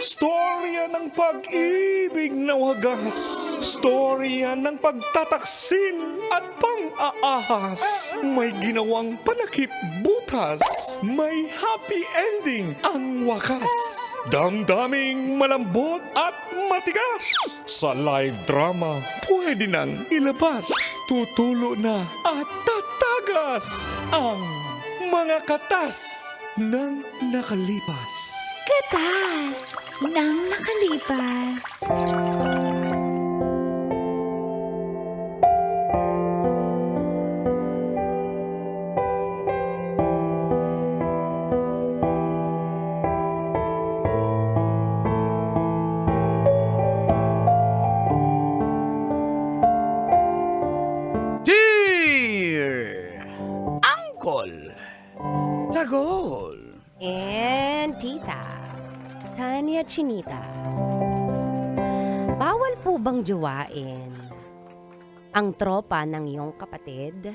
Storya ng pag-ibig na wagas. Storya ng pagtataksil at pang-aahas. May ginawang panakip butas. May happy ending ang wakas. Damdaming malambot at matigas. Sa live drama, pwede nang ilabas. Tutulo na at tatagas ang mga katas ng nakalipas. Katas ng nakalipas. Dear Uncle Tagol. And Tita, Tanya Chinita, bawal po bang jowain ang tropa ng iyong kapatid?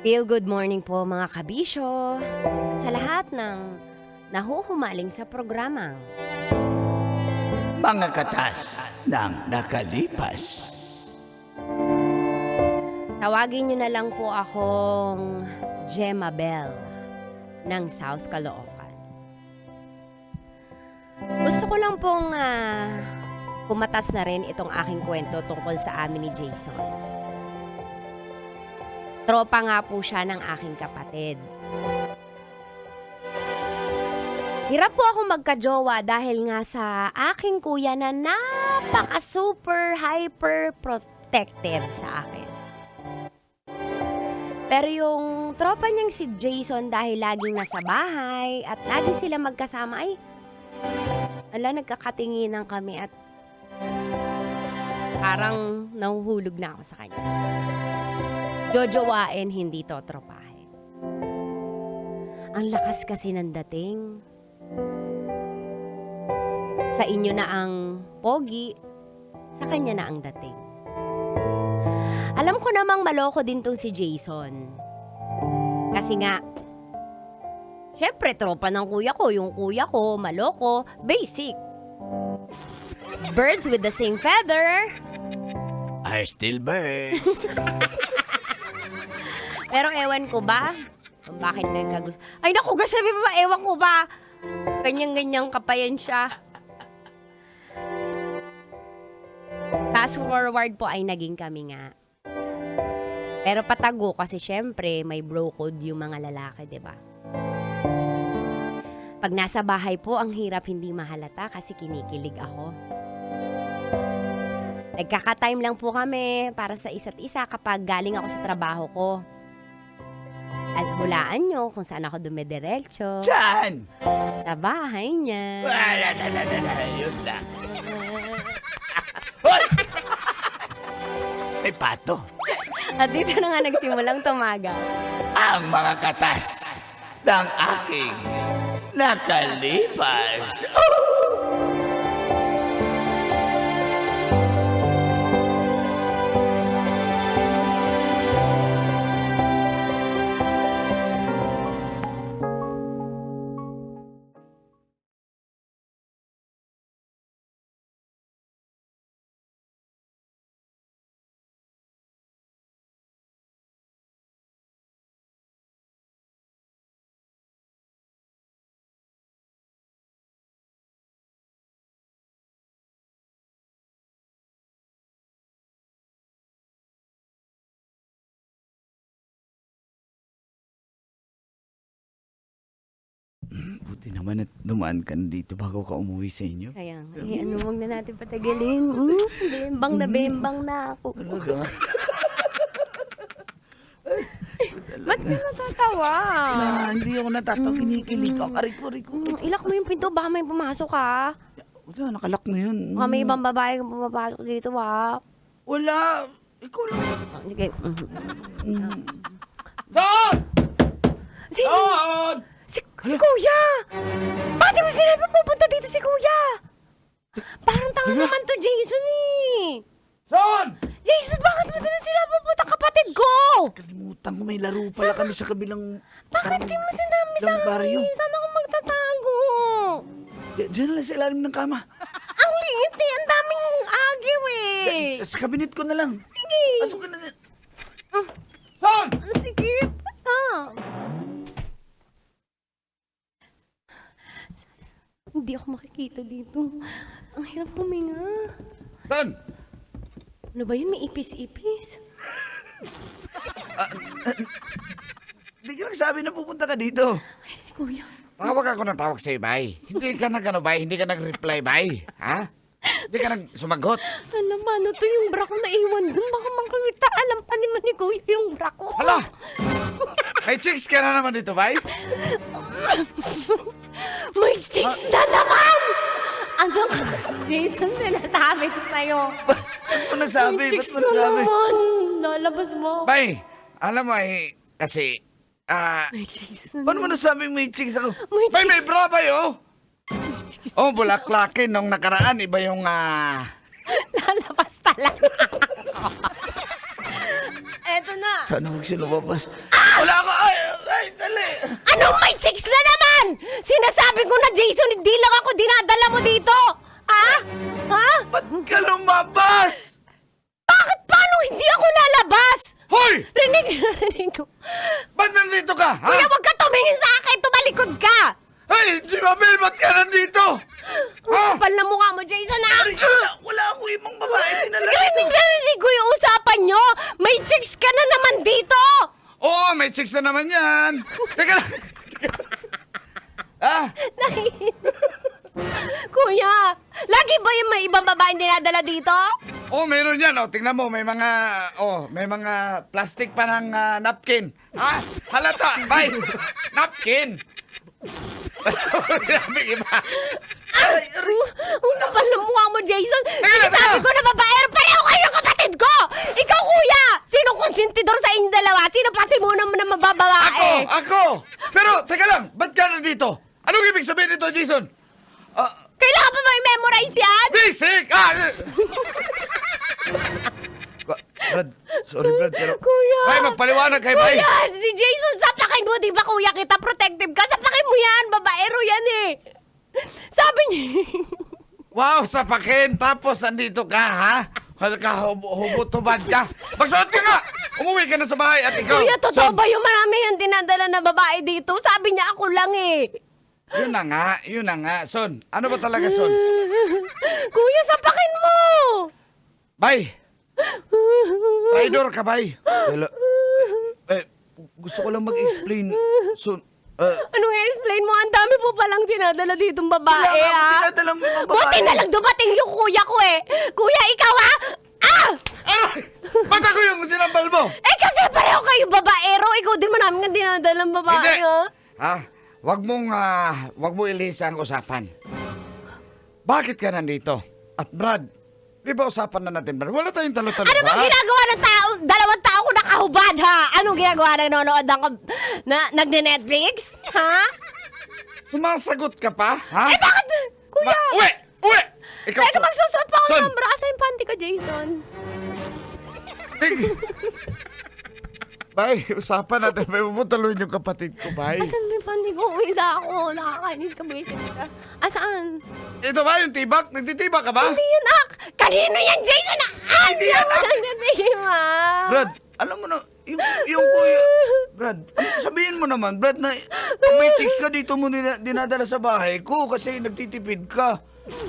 Feel good morning po mga kabisyo at sa lahat ng nahuhumaling sa programang Mga katas ng nakalipas. tawagin niyo na lang po akong Gemma Bell ng South Caloocan. Gusto ko lang pong kumatas na rin itong aking kwento tungkol sa amin ni Jason. Tropa nga po siya ng aking kapatid. Hirap po akong magkajowa dahil nga sa aking kuya na napaka-super hyper protective sa akin. Pero yung tropa niyang si Jason dahil laging nasa bahay at lagi sila magkasama ay nagkakatinginan kami at parang nahuhulog na ako sa kanya. Jojowain, hindi to tropahin. Ang lakas kasi ng dating. Sa inyo na ang pogi, sa kanya na ang dating. Alam ko namang maloko din tong si Jason. Kasi nga, syempre tropa ng kuya ko. Yung kuya ko, maloko, basic. Birds with the same feather. Are still birds. Pero ewan ko ba? Kung bakit nagkagusto. Ay naku, sabi mo ba, ewan ko ba? Ganyang-ganyang kapayan siya. Fast forward po ay naging kami nga. Pero patago kasi syempre may bro code yung mga lalaki, 'di ba? Pag nasa bahay po, ang hirap hindi mahalata kasi kinikilig ako. Nagkaka-time lang po kami para sa isa't isa kapag galing ako sa trabaho ko. At hulaan nyo kung saan ako dumidiretso. Saan? Sa bahay niya. Yun lang. Hoy! May pato. At dito na nga nagsimulang tumaga. Ang mga katas ng aking nakalipas. Buti naman at dumaan ka dito bago ka umuwi sa inyo. Kaya, huwag na natin patagalin. Bembang na ako. Talaga? Ba't ka natatawa? Hindi ako natataw. Kinikilig ako. Ariko. Ilak mo yung pinto, baka may pumasok ha. Wala, nakalak na yun. Baka may ibang babae kang pumapasok dito ha. Wala. Ikaw lang. Sige. Son! Sino? Son! Si Kuya! Bakit mo sinabi pupunta dito si Kuya? Parang tanga naman to, Jason eh. Son! Jason, bakit mo sinabi pupunta kapatid ko? Kalimutan ko, may laro pala kami sa kabilang... Bakit di mo sinabi sa baryo. amin? Saan ako magtatago? Diyan lang sa ilalim ng kama. Ang liit eh, ang daming agiw eh. Sa kabinet ko na lang. Sige. Pasok ka na din. Son! Sige. Hindi ako makikita dito. Ang hirap huminga. Son! Ano ba yun? May ipis-ipis. Hindi ka nagsabi na pupunta ka dito. Ay, si Kuya. Tawag ako ng tawag sa'yo, bay. Hindi ka nag-ano, bay? Hindi ka nag-reply, bay? Ha? Hindi ka nag-sumagot. Alam, ano to yung bra ko na iwan dun? Baka makita. Alam pa naman ni Kuya yung bra ko. Hala! May chicks ka na naman dito, bay? May chicks na naman! Ano ka? Jason, sinasabi ko sa'yo. Ba't mo nasabi? May Ba't chicks mo na nasabi? naman. Lalabas mo. Bay, alam mo kasi, May chicks na Paano mo nasabing may chicks ako? May bay, may chicks. bra, bay, oh! Oh, bulaklakin nung nakaraan, iba yung, Lalabas talaga. Eto na. Sana huwag siya lumabas. Wala ako! Ay, dali! Anong may chicks na naman? Sinasabi ko na, Jason, hindi lang ako dinadala mo dito. Ha? Ha? Ba't ka lumabas? Bakit paano hindi ako lalabas? Hoy! Rinig ko. Ba't nandito ka, ha? Kuya, huwag ka tumingin sa akin. Tumalikod ka. Hey, si Mabel, ba't ka nandito? Ang kapal na mukha mo, Jason, ha? Wala ako ibang babae dinala Sige, rinig ko yung usapan nyo. May chicks ka na naman dito. Oo, may chicks na naman yan. Teka lang. Ah, Kuya, lagi ba yung may ibang babaeng dinadala dito? oh, meron yan. Oh, tingnan mo, may mga plastic pa ng napkin. Ha? Halata, bay. Napkin. Iba. Ang kapal na mukha mo, Jason. Teka lang, Sabi teka. ko na babaero, pareho kayo kapatid ko. Ikaw, kuya. Sino konsentidor sa inyong dalawa? Sino pa si muna mo na mabababae? Ako! Pero, teka lang, ba't ka nandito? Anong ibig sabihin nito, Jason? Kailangan pa ba i-memorize yan? Basic! Brad, sorry Brad, pero... Kuya. Bay, magpaliwanag kay Bay. Kuya, si Jason, sapakin mo. Di ba, kuya, kita protective ka? Sapakin mo yan. Babaero yan eh. Sabi niya. Wow, sapakin. Tapos, andito ka, ha? Hubot-hubad ka. Magsuot ka nga! Umuwi ka na sa bahay at ikaw. Kuya, totoo Son, ba yung marami yung dinadala na babae dito? Sabi niya ako lang eh. Yun na nga. Son, ano ba talaga, Son? Kuya, sapakin mo. Bay! Traidor ka, Bay. Hello. Gusto ko lang mag-explain. So, Anong i-explain mo? Ang dami po palang dinadala ditong babae, wala nga ako ha? dinadalang ibang babae. Buti na lang dumating yung kuya ko eh. Kuya, ikaw ha? Aray! Ba't ako yung sinambal mo? Eh kasi pareho kayong babaero. Ikaw din mo namin ang dinadalang babae, Hindi. ha? Ha? Wag mo ilisa ang usapan. Bakit ka nandito? At Brad, di ba usapan na natin, Brad? Wala tayong talo-talo, Ano ba ginagawa ng tao? Dalawang tao ko nakahubad, ha? Anong ginagawa? Nanonood ako nagne-Netflix? Ha? Sumasagot ka pa, ha? Eh bakit? Kuya! Uwi! Uwi! Ikaw, Teka, magsusot pa ako Son! ng bra. Asa yung panty ka, Jason? Bay, usapan natin. May bumutuloy yung kapatid ko, Bay. Asan ba yung panty ko? Uwi na ako. Nakakainis ka, buwisit ka. Asaan? Ito ba yung tibak? Nagtitibak ka ba? Hindi yan, Kanino yan, Jason? Hindi yan, Nagtitima. Brad, alam mo na, yung kuya... Brad, sabihin mo naman, Brad, na pag may chicks ka dito mo dinadala sa bahay ko kasi nagtitipid ka.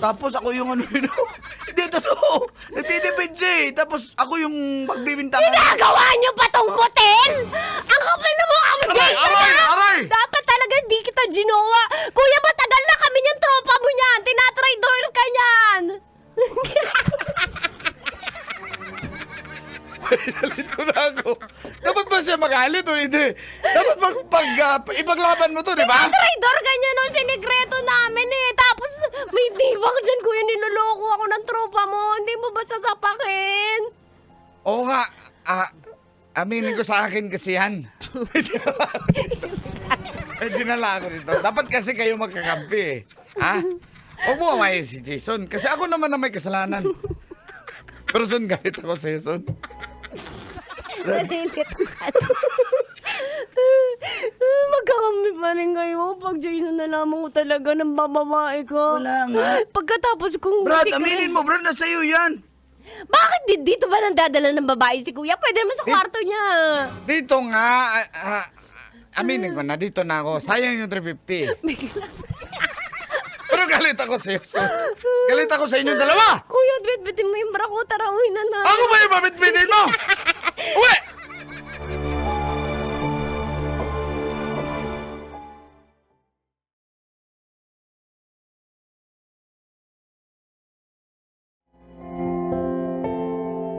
Tapos ako yung ano yun. Hindi, totoo. Nagtitipid siya eh. Tapos ako yung pagbibintangan. Ginagawa niyo pa tong motel? Ang kapal na mukha mo, Aray, Jason, aray, ha? aray! Dapat talaga hindi kita ginawa. Kuya, matagal na kami niyang tropa mo niyan. Tinatraidor ka niyan. Nalito na ako. Dapat ba siya magalit o hindi? Dapat ipaglaban mo to, di ba? Traidor ka niya nung sinigreto namin eh. Tapos may tibak dyan, kuya, niloloko ako ng tropa mo. Hindi mo ba sasapakin? Oo nga. Aminin ko sa akin kasi yan. May dinala ako dito. Dapat kasi kayo magkakampi eh. Ha? Huwag mo kamayin si Jason. Kasi ako naman na may kasalanan. Pero Son, galit ako sa'yo, Son. Nalilito ka na. Magkakampi pa rin kayo pag Jason nalaman ko talaga ng bababae ka. Wala nga. Pagkatapos kong Brad, aminin mo, Brad, nasa iyo yan. Bakit dito ba nang dadala ng babae si kuya? Pwede naman sa kwarto niya. Dito nga, aminin ko na, dito na ako. Sayang yung 350. Pero galit ako sa iyo. So, galit ako sa inyong dalawa. Kuya, bitbitin mo yung bra ko. Tara, uwi na na. Ako ba yung babitbitin mo? Uwi!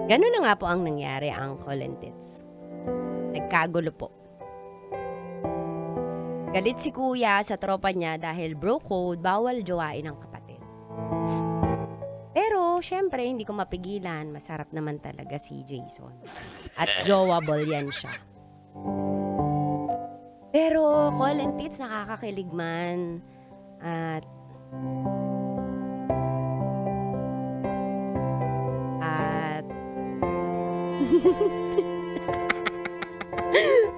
Ganun na nga po ang nangyari, Uncle and Tits. Nagkagulo po. Galit si kuya sa tropa niya dahil bro code, bawal jowain ng kapatid. Pero, syempre, hindi ko mapigilan. Masarap naman talaga si Jason. At jowable yan siya. Pero, Call and Tits, nakakakilig man. At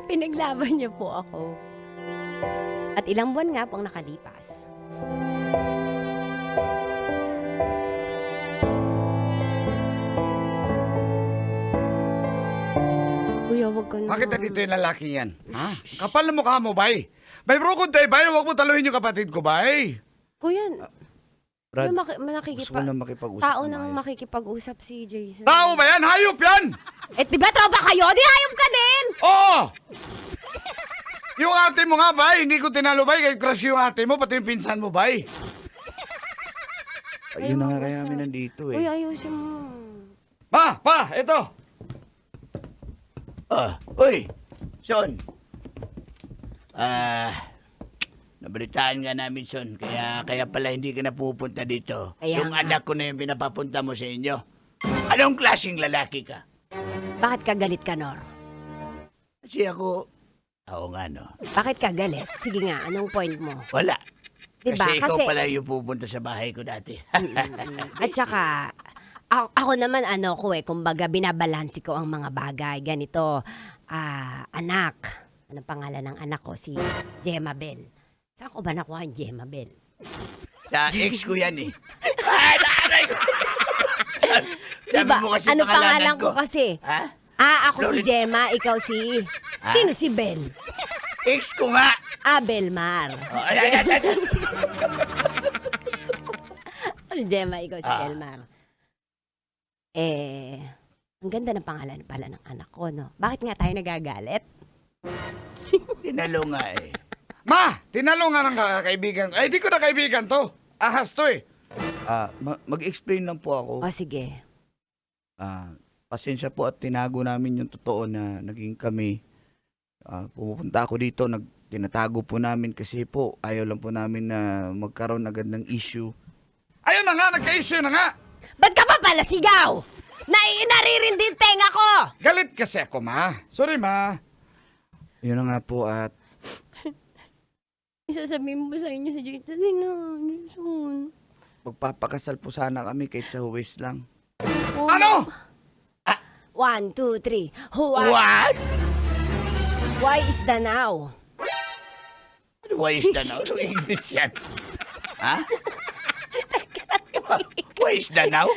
pinaglaban niya po ako. At ilang buwan nga pong nakalipas. Kuya, wag ka na. Bakit nandito yung lalaki yan? Ha? Kapal na mukha mo, bay. Bay, bro, kung tayo, bay, huwag mo taluhin yung kapatid ko, bay. Kuya, Brad, nakikipag... gusto ko na makipag-usap. Tao ng nang maayos. makikipag-usap si Jason. Tao ba yan? Hayop yan! Eh, di ba tropa kayo? Di hayop ka din! Oo! Yung ate mo nga, bay, hindi ko tinalo, bay, kahit crush yung ate mo, pati yung pinsan mo, bay. Ayun na nga kaya kami nandito Uy, eh. ayusin mo. Pa, ito. Uy, Son. Nabalitaan nga namin, Son. Kaya pala hindi ka na pupunta dito. Kaya Yung nga. anak ko na yung pinapapunta mo sa inyo. Anong klaseng lalaki ka? Bakit ka galit ka, Nor? Kasi ako, oo nga no. Bakit ka galit? Sige nga, anong point mo? Wala. Diba? Kasi ikaw Kasi- pala yung pupunta sa bahay ko dati. At saka, ako naman kumbaga binabalansi ko ang mga bagay. Ganito, anak. Anong pangalan ng anak ko? Si Gemma Bell. Saan ko ba nakuha ang Gemma Bell? Sa ex ko yan eh. Ay, nanay ko! Diba? mo kasi Ano pangalanan pangalan ko kasi? Ha? Ako si Gemma, ikaw si... Ha? Sino si Bell? Ex ko nga! Belmar. Oh, ay. Ano Gemma, ikaw si Ah. Belmar. Ang ganda ng pangalan pala ng anak ko, no? Bakit nga tayo nagagalit? Tinalo nga eh. Ma, tinalo nga ng kaibigan ko. Ay, di ko na kaibigan to. Ahas to eh. Mag-explain lang po ako. O sige. Pasensya po at tinago namin yung totoo na naging kami. Pupunta ako dito, tinatago po namin kasi po ayaw lang po namin na magkaroon agad ng issue. Ayun na nga, nagka-issue na nga. Ba't ka pa pala sigaw? Naririndi tenga ko! Galit kasi ako, ma. Sorry, ma. Yun na nga po at Isasabihin mo ba sa inyo si Jason? magpapakasal po sana kami kahit sa huwes lang. Ano? 1, 2, 3. What? Why is the now? Why is the now? Anong English yan? Ha? Why is the now?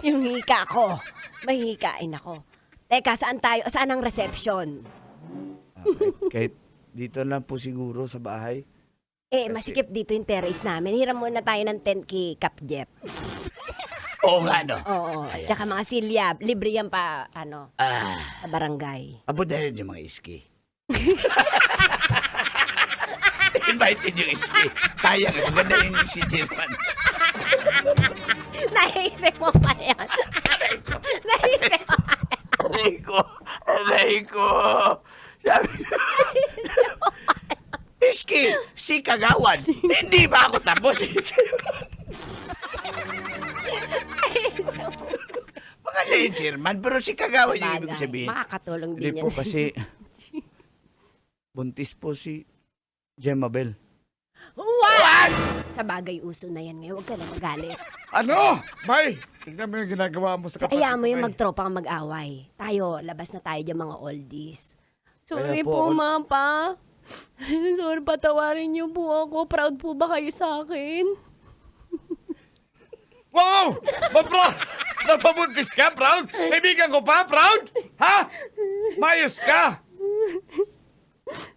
Yung hika ko. May hikain ako. Teka, saan tayo? Saan ang reception? Kahit dito lang po siguro sa bahay. Masikip dito yung terrace namin. Hiram muna tayo ng 10K Cap Jep. Oo nga no. Oo. Tsaka mga silya. Libre yan pa, sa barangay. Abo dahil yung mga iski. Invited yung iski. Sayang, maganda yung si Jerman. Naisip mo pa yan. Naisip mo pa yan. Aray ko. Sabi Iski, si Kagawan. Hindi ba ako tapos? Mga na yung Jerman, pero si Kagawan yung ibig sabihin. Makakatulong din Hindi yan. po kasi buntis po si Gemma Bell. What? Sa bagay uso na yan ngayon. Huwag ka na magalit. Ano? Bay, tignan mo yung ginagawa mo sa kapatid Kaya mo ko, yung bay. magtropa ang mag-away. Tayo, labas na tayo dyan mga oldies. Sorry Kaya po po, ako- Mapa. Sorry, patawarin niyo po ako. Proud po ba kayo sa akin? Wow! Ma-proud! Napabuntis ka, proud? Kaibigan ko pa, proud? Ha? Mayos ka!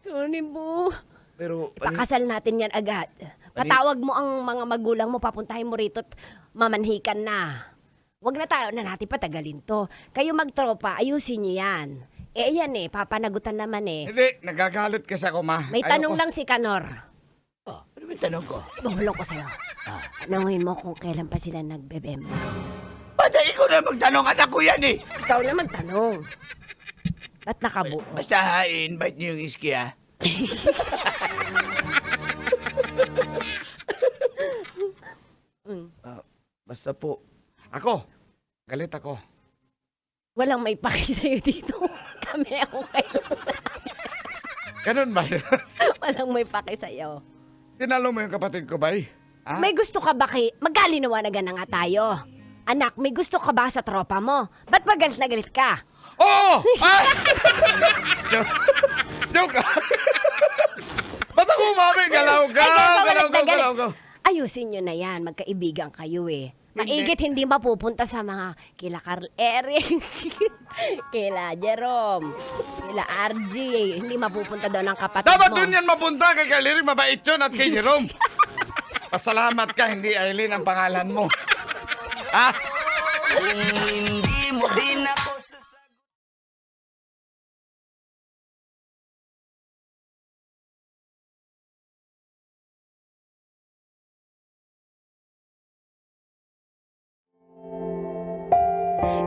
Sorry po. Pero, Pakasal natin yan agad. Patawag mo ang mga magulang mo, papuntahin mo rito at mamanhikan na. Huwag na tayo na natin patagalin to. Kayo magtropa, ayusin niyo yan. Eh yan papanagutan naman Hindi, nagagalit kasi ako, ma. May tanong lang si Kanor. ano ba yung tanong ko? Bumulong ko sa'yo. Tanungin mo kung kailan pa sila nagbebemba. Basta ikaw na magtanong, anak ko yan eh. Ikaw na magtanong. Ba't nakabuo? Basta invite niyo yung iski ha. Basta po. Ako, galit ako. Walang may paki sa'yo dito. Kami ako kayo. Ganun ba yun? Walang may paki sa'yo. Tinalo mo yung kapatid ko, bay? Ha? May gusto ka ba magkalinawagan na nga tayo? Anak, may gusto ka ba sa tropa mo? Ba't ba galit na galit ka? Oo! Ay! Joke lang. Ba't ako umami? Galaw ka. Ayusin nyo na yan. Magkaibigan kayo Maigit hindi mapupunta sa mga kila Carl Eric, kila Jerome, kila RJ. Hindi mapupunta doon ang kapatid Dapat mo. doon yan mapunta kay Kalirik, mabait yun, at kay Jerome. Pasalamat ka, hindi Aileen ang pangalan mo. Ha? Hindi mo din ako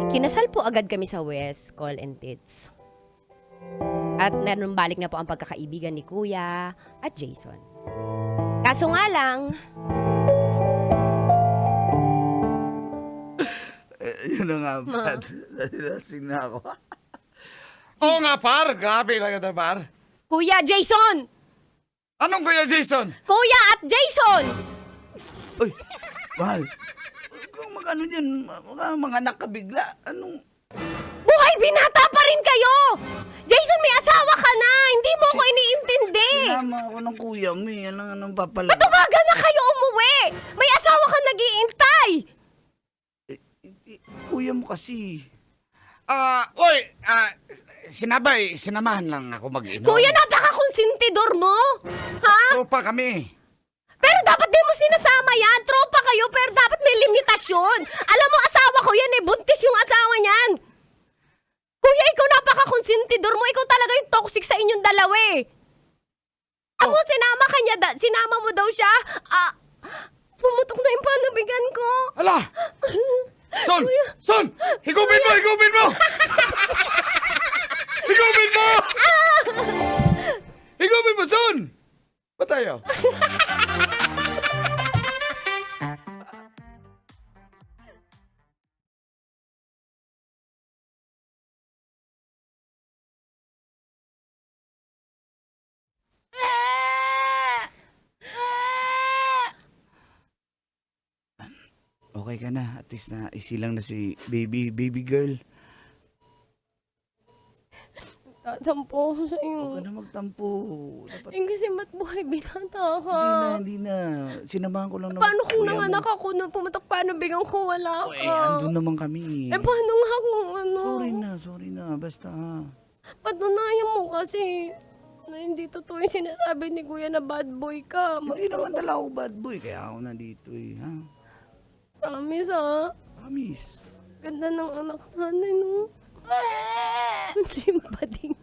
Kinasal po agad kami sa West Call and Tits. At nanumbalik na po ang pagkakaibigan ni Kuya at Jason. Kaso nga lang, yun na nga, Brad. Lasing na ako. Oo nga, par. Grabe lang ito, par. Kuya Jason! Anong Kuya Jason? Kuya at Jason! Uy, mahal. Kung mag-ano dyan, mga anak ka bigla. Anong... Buhay, binata pa rin kayo! Jason, may asawa ka na! Hindi mo ko iniintindi! Sinama ako ng kuya mo eh. Anong papalaga? Patumaga na kayo umuwi! May asawa ka nag-iintay! Kuya mo kasi. Sinamahan lang ako mag-inom. Kuya, napaka-konsentidor mo! Ha? Tropa kami. Pero dapat di mo sinasama yan. Tropa kayo, pero dapat may limitasyon. Alam mo, asawa ko yan buntis yung asawa niyan. Kuya, ikaw napaka-konsentidor mo. Ikaw talaga yung toxic sa inyong dalawa Ako, sinama mo daw siya. Pumutok na yung panabigan ko. Ala! Son! Son! Higupin mo! Higupin mo! Higupin mo! Higupin mo, Son! Ba tayo? Okay ka na. At least na isilang na si baby girl. Tatampo ako sa Huwag iyo. ka na magtampo. Dapat... Kasi matbuhay, binata ka. Hindi na. Sinamahan ko lang naman. Paano kung kuya mo. nanganak ako na pumatak panabigan ko, wala ka? Andun naman kami. Paano nga kung ano? Sorry na. Basta ha. Patunayan mo kasi na hindi totoo yung sinasabi ni Kuya na bad boy ka. Hindi naman dala ako bad boy. Kaya ako nandito ha. Promise ha. Promise. Ganda ng anak natin, no? Simpating.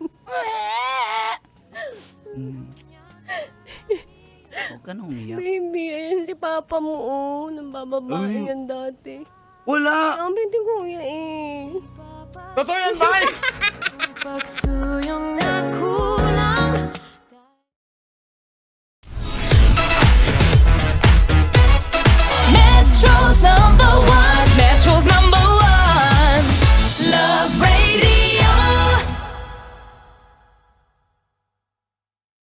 Huwag ka na umiyak. Baby, ayan si Papa mo, nang bababae yan dati. Wala! Sabi ni Kuya Totoo yan, bay! Pagsulit